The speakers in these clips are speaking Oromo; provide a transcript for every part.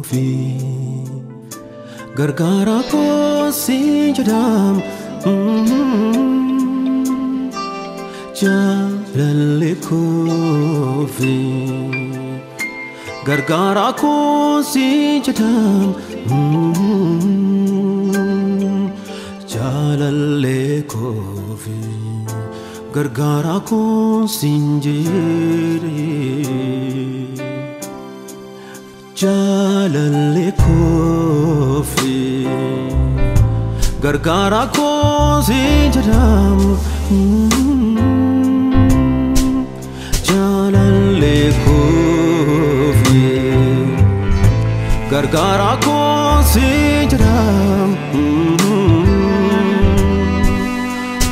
fi gargara ko sinjadam jalalle ko fi gargara ko sinjadam jalalle ko fi gargara ko sinjere jalalle ko fi gargara ko sinjadam jalalle ko fi gargara ko sinjadam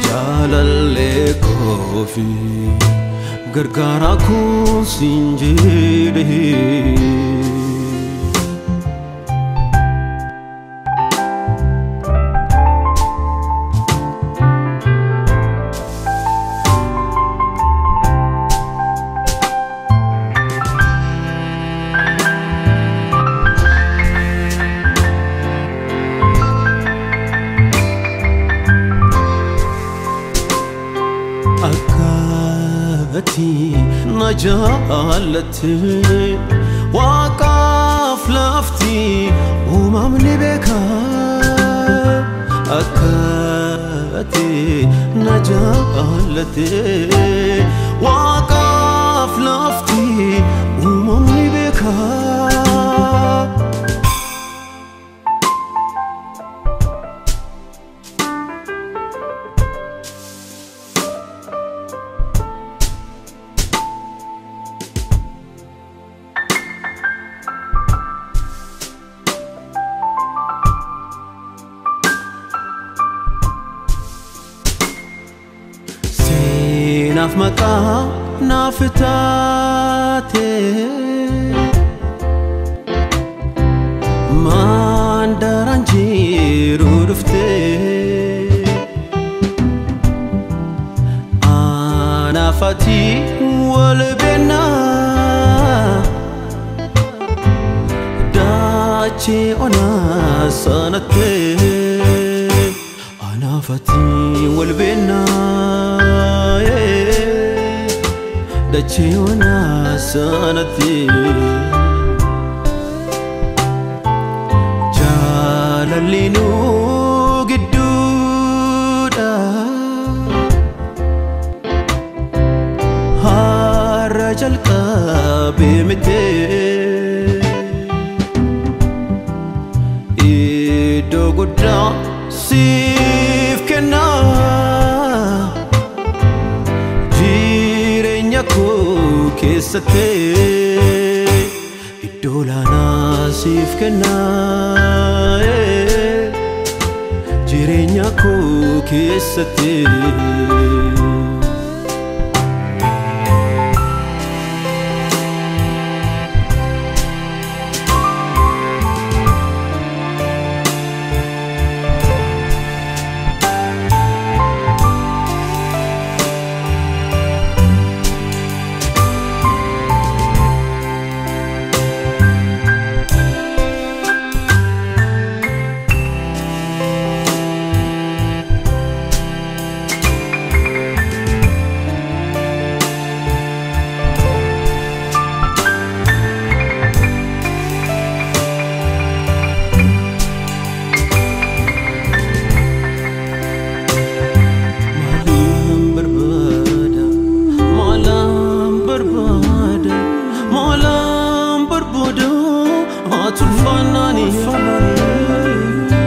jalalle ko fi gargara ko sinjere نجالت وقف لفتي ومملي بك أكاتي نجالت وقف لفتي ومملي بك ناف مكا نافتاتي من درانجي رفتي أنا فاتي والبنا داتي أنا سنتي أنا فاتي والبنا داتي وانا سنتي جالالي نو قدودا هارج القابي متي إيدو قدام سيف كنا كيستي الدولة ناسيف كنا جيرينيا كو كيستي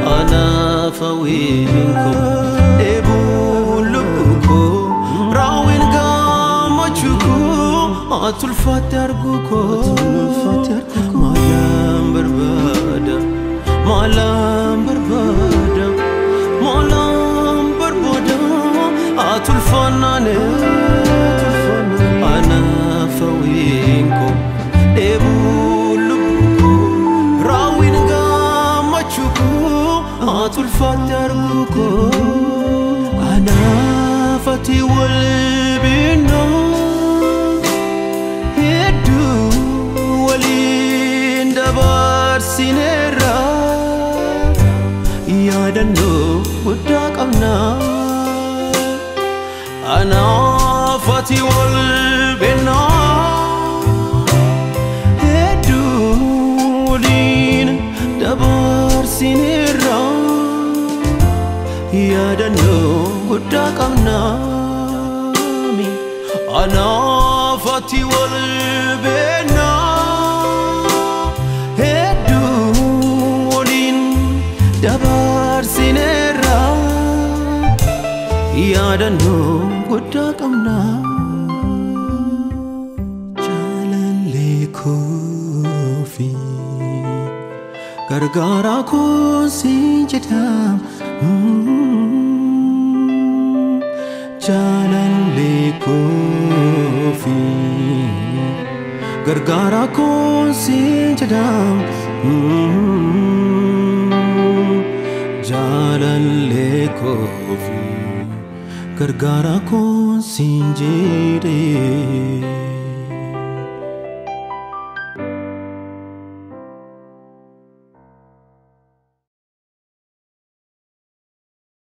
أنا فوينكم إبو لبكو راوين قامتشكو أتلفت أرجوكو مالام بربادة مالام بربادة مالام بربادة أتلفناني أنا فوينكم إبو لبكو راوين أتلفت أرجوكو أنا فتي والبنا يدو ولين دبا dabarsineerra yaadannoo guddaa qabna anaaf ati wal beennaa hedduu waliin dabarsineerra yaadannoo guddaa qabna anaaf ati wal beennaa hedduu waliin dabarsineerra yaadannoo guddaa qabna jaalallee koo fi gargaaraa koo siin jedha jaalallee koo fi gargaaraa koo siin jedha jaalallee koo fi gargaaraa koo siin jedhe